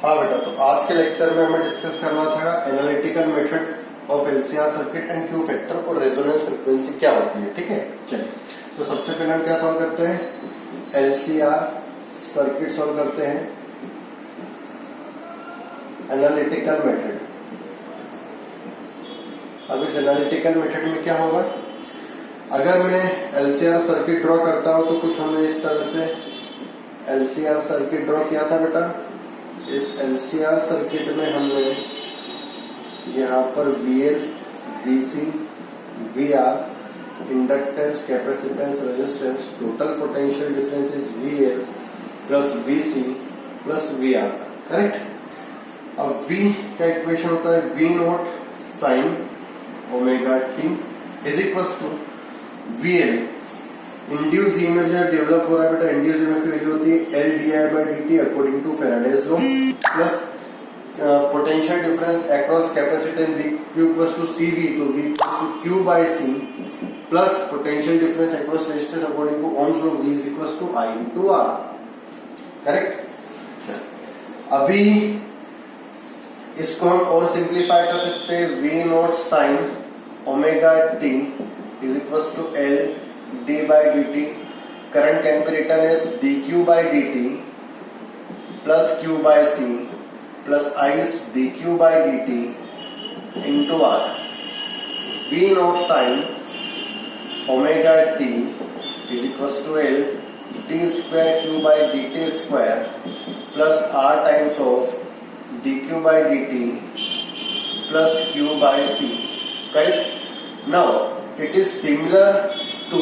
हाँ बेटा, तो आज के लेक्चर में हमें डिस्कस करना था analytical method of LCR circuit and Q factor और रेजोनेंस फ्रीक्वेंसी क्या होती है। ठीक है, चलिए तो सबसे पहले हम क्या सॉल्व करते हैं, एलसीआर सर्किट सॉल्व करते हैं एनालिटिकल मेथड। अब इस एनालिटिकल मेथड में क्या होगा, अगर मैं एलसीआर सर्किट ड्रॉ करता हूं तो कुछ हमने इस तरह से एलसीआर सर्किट ड्रॉ किया था बेटा। इस एलसीआर सर्किट में हमने यहाँ पर VL, VC, VR, inductance, capacitance, resistance, total potential difference is VL plus VC plus VR था, करेक्ट। अब V का इक्वेशन होता है V not sine omega t is equal to VL। Induce EMF जो डेवलप हो रहा है बेटा, इंड्यूस ईएमएफ की वैल्यू होती है L di/dt according to Faraday's law plus potential difference across capacitance V equals to CV, तो V equals to Q by C plus potential difference across resistance according to Ohm's law V equals to I into R, correct. अभी इसको हम और simplify कर सकते हैं, V not sine omega t is equals to L d/dt, current can be written as dq/dt plus q by c plus I dq/dt into R। V not sine omega t is equals to L t square q/dt square plus R times of dq/dt plus q by c, correct। Now it is similar to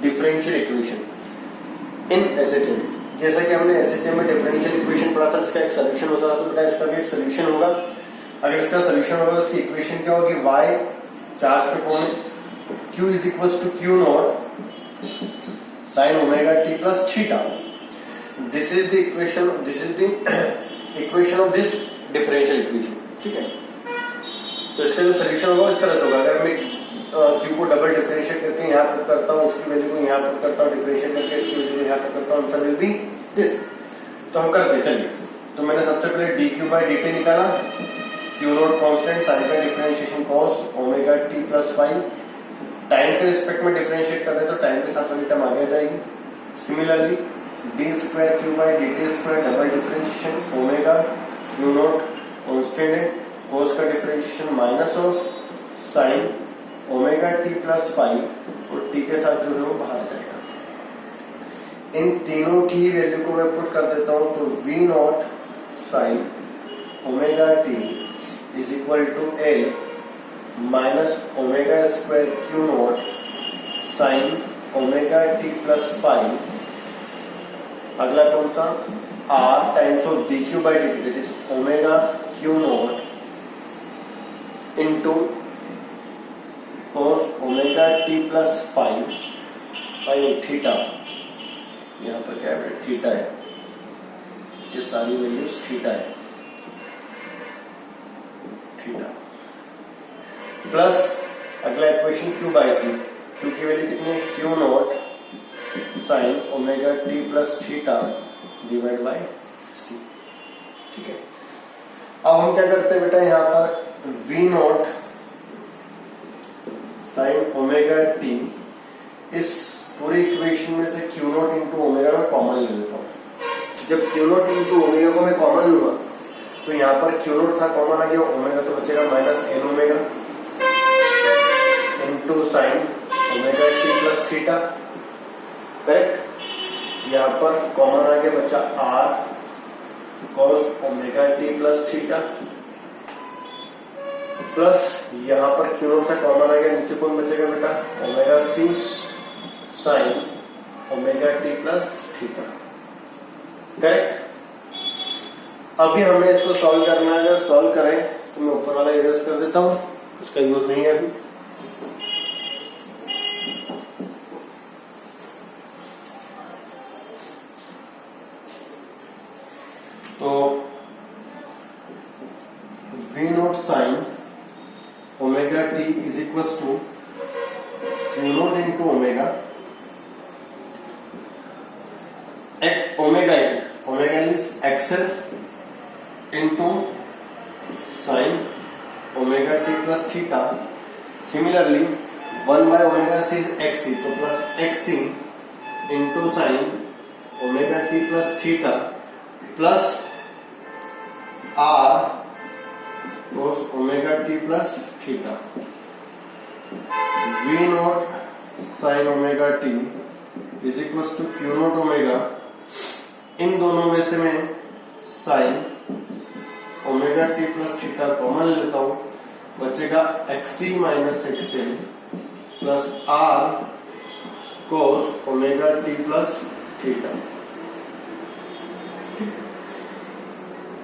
differential equation in SHM। जैसा कि हमने SHM में differential equation पढ़ा था, इसका एक solution होता था, तो बेटा इसका भी एक solution होगा। अगर इसका solution होगा तो इसकी equation क्या होगी, y चार्ज पे कौन है, q is equals to q naught sin omega t plus theta। this is the equation of this differential equation, ठीक है। तो इसका जो solution होगा इस तरह से होगा, अगर मैं Q को डबल डिफरेंशिएट करके यहाँ पुट करता हूँ, उसकी वैल्यू को यहाँ पुट करता हूँ, डिफरेंशिएट करके इसकी वैल्यू को यहाँ पुट करता हूँ, आंसर विल बी दिस। तो हम करते हैं, चलिए। तो मैंने सबसे पहले dq/dt निकाला, Q नॉट कांस्टेंट, साइन का differentiation cos omega t plus five, time के रिस्पेक्ट में डिफरेंशिएट कर रहे तो टाइम के साथ वाली टर्म आगे आ जाएगी। Similarly d²q/dt square double differentiation omega Q not constant है, cos का differentiation minus of sine omega t plus five और टी के साथ जो है वो बाहर जाएगा। इन तीनों की वैल्यू को मैं पुट कर देता हूं, तो V not sine omega t is equal to L minus omega square Q nought sine omega t plus five. अगला कौन सा, R times of dq/dt that is omega Q nought into cos omega t plus five theta, यहाँ पर क्या है, theta है, ये सारी वैल्यूज थीटा है, थीटा प्लस अगला equation q by c, q की वैल्यू कितनी है, q nought sine omega t plus theta divide by c, ठीक है। अब हम क्या करते हैं बेटा, यहाँ पर v not sine omega T, इस पूरी इक्वेशन में से Q नॉट इंटू ओमेगा में कॉमन ले लेता हूं। जब Q नॉट इंटू ओमेगा को मैं कॉमन लूंगा तो यहाँ पर Q नॉट था, कॉमन आ गया, ओमेगा तो बचेगा minus n omega into sine omega t plus theta, correct. यहाँ पर कॉमन आ गया, बचा R cos omega t plus theta plus यहाँ पर Q नॉट था, कॉमन आ गया, नीचे कौन बचेगा बेटा, omega C sign omega t plus theta, correct. अभी हमें इसको सॉल्व करना है, अगर सॉल्व करें तो मैं ऊपर वाला इरेज कर देता हूं, उसका यूज नहीं है अभी। तो V not sine omega t is equals to Q naught into omega, omega is XL into sine omega t plus theta. Similarly 1 by omega C is XC, तो plus XC into sine omega t plus theta plus R cos omega t plus theta. V not sine omega t is equal to Q not omega. इन दोनों में से मैं sine omega t plus theta common लेता हूं, बचेगा XC minus XL plus R cos omega t plus theta. ठीक.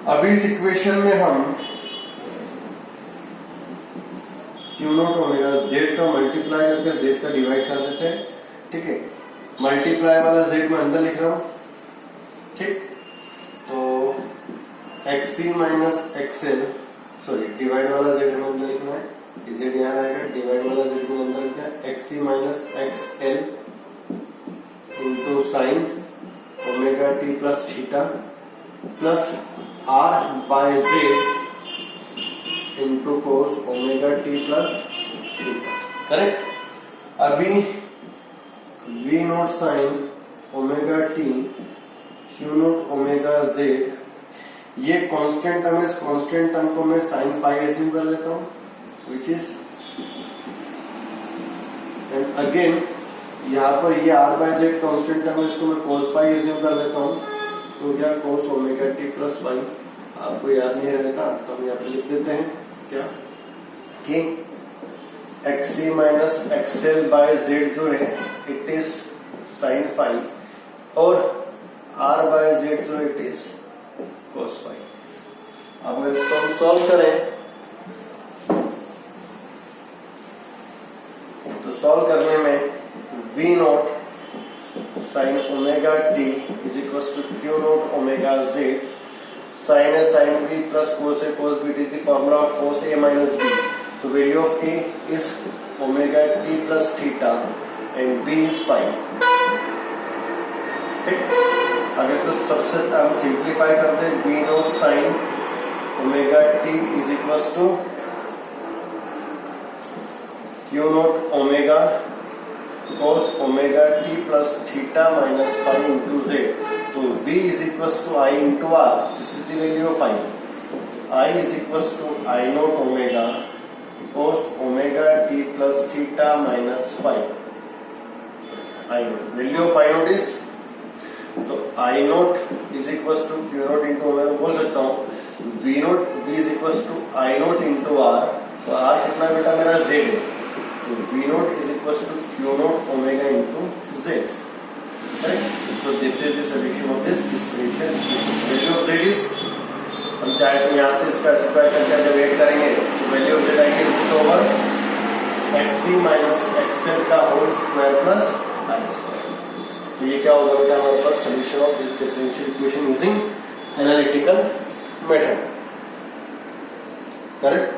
अभी इस इक्वेशन में हम क्यू नॉट ओमेगा जेड का मल्टीप्लाई करके जेड का डिवाइड कर देते हैं. ठीक है, मल्टीप्लाई वाला जेड में अंदर लिख रहा हूं. ठीक, तो XC minus XL, sorry divide वाला जेड में अंदर लिखना है, जेड यहाँ रहेगा, डिवाइड वाला जेड में अंदर लिखना है XC minus XL into sine omega t plus theta plus R by Z into cos omega t plus theta. Correct. अभी V not sine omega t Q not omega Z, ये constant term है. इस constant term को मैं sine phi assume कर लेता हूं, which is, and again यहां पर ये R by Z constant term है, इसको मैं कोस फाई एज्यूम कर लेता हूं. तो क्या cos omega t plus phi. आपको याद नहीं रहता तो हम यहाँ पे लिख देते हैं क्या कि XC minus XL by Z जो है इट इज साइन फाई, और आर बाय जेड जो इट इज कोस फाई. अब इसको हम सॉल्व करें तो सॉल्व करने में V not sine omega t is equal to Q not omega Z. Sine है साइन बी प्लस कोस है cos B. It is the formula of cos A minus B. तो value of A is omega t plus theta and B is phi. ठीक. अगर इसको सबसे हम simplify करते हैं, V not sine omega t is equal to Q not omega cos omega t plus theta minus phi into Z. तो v is equal to I into R. This is the value of I. I is equal to I nought omega cos omega t plus theta minus phi. I nought, value of I note is, तो आई note is equal to Q naught into omega. बोल सकता हूँ V naught V is equal to I naught into R. तो R कितना बेटा मेरा Z है, तो V naught is equal to Q naught omega into Z. तो this is the solution of this differential equation. Value of Z is, हम चाहे तो यहाँ से इसका स्क्वायर करके जब ऐड करेंगे तो वैल्यू ऑफ जेड आएगी root over XC minus XL का whole square plus I square. तो ये क्या होगा बेटा हमारे पास solution of this differential equation using analytical method. Correct.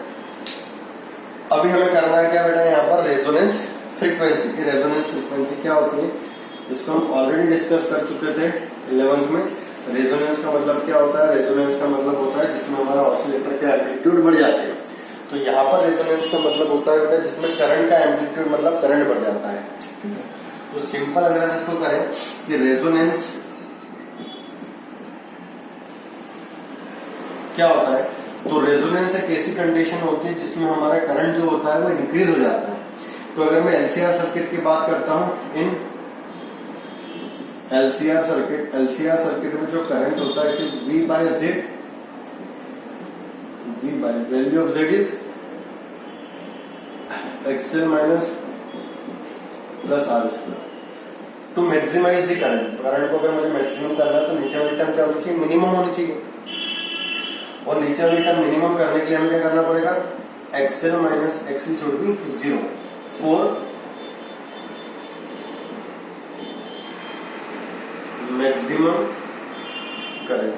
अभी हमें करना है क्या बेटा यहाँ पर रेजोनेंस फ्रीक्वेंसी. की रेजोनेंस फ्रीक्वेंसी क्या होती है इसको हम ऑलरेडी डिस्कस कर चुके थे 11th में. रेजोनेंस का मतलब क्या होता है, रेजोनेंस का मतलब होता है जिसमें हमारा ऑसिलेटर के एम्पलीट्यूड बढ़ जाते हैं. तो यहाँ पर रेजोनेंस का मतलब होता है बेटा जिसमें करंट का एम्पलीट्यूड मतलब करंट बढ़ जाता है. तो सिंपल अगर हम इसको करें कि रेजोनेंस क्या होता है, तो रेजोनेंस एक ऐसी कंडीशन होती है जिसमें हमारा करंट जो होता है वो इंक्रीज हो जाता है. तो अगर मैं एलसीआर सर्किट की बात करता हूं, इन एलसीआर सर्किट में जो करंट होता है it is V by Z. V by value of Z is XL minus plus R square. To maximise the current, current को अगर मुझे मैक्सिमम करना है तो नीचे वाली टर्म क्या होनी चाहिए, मिनिमम होनी चाहिए. और नीचे वाली टर्म मिनिमम करने के लिए हमें क्या करना पड़ेगा, XL minus XL should be 0 for maximum current.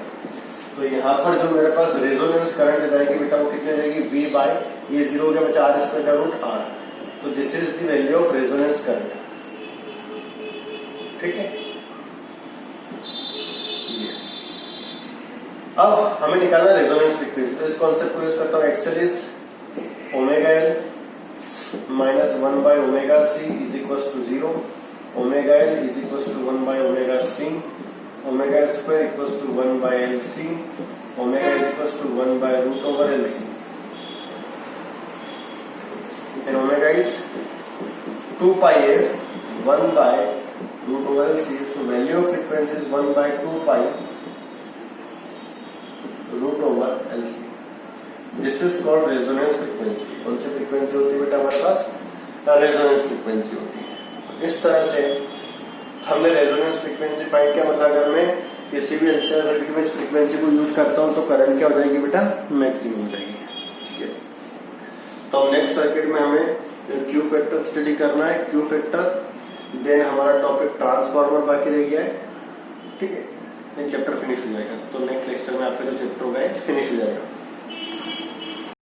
तो यहाँ पर जो मेरे पास रेजोनेंस करंट जाएगी बेटा वो कितने जाएगी, V बाय ये 0 हो गया बचा आर स्क्वायर का रूट आर. तो this is the value of resonance current. ठीक है. अब हमें निकालना रेजोनेंस फ्रीक्वेंसी, तो इस कॉन्सेप्ट को यूज करता हूं। XL is omega L minus 1 by omega C is equals to 0, omega L is equals to 1 by omega C, omega square equals to 1 by L C, omega is equals to 1 by root over L C, and omega is 2 pi f 1 by root over L C. So value of frequency is 1 by 2 pi root over L C. This is called resonance frequency. कौन सी frequency होती है बेटा हमारे पास? Resonance frequency होती है। इस तरह से हमने रेजोनेंस फ्रीक्वेंसी फाइंड किया। मतलब अगर मैं किसी भी एलसीआर सर्किट में इस फ्रीक्वेंसी को यूज करता हूं तो करंट क्या हो जाएगी बेटा? मैक्सिमम हो जाएगी। ठीक है, तो नेक्स्ट सर्किट में हमें क्यू फैक्टर स्टडी करना है, क्यू फैक्टर, देन हमारा टॉपिक ट्रांसफार्मर बाकी रह गया है। ठीक है, चैप्टर फिनिश हो जाएगा। तो नेक्स्ट लेक्चर में आपका जो चैप्टर होगा फिनिश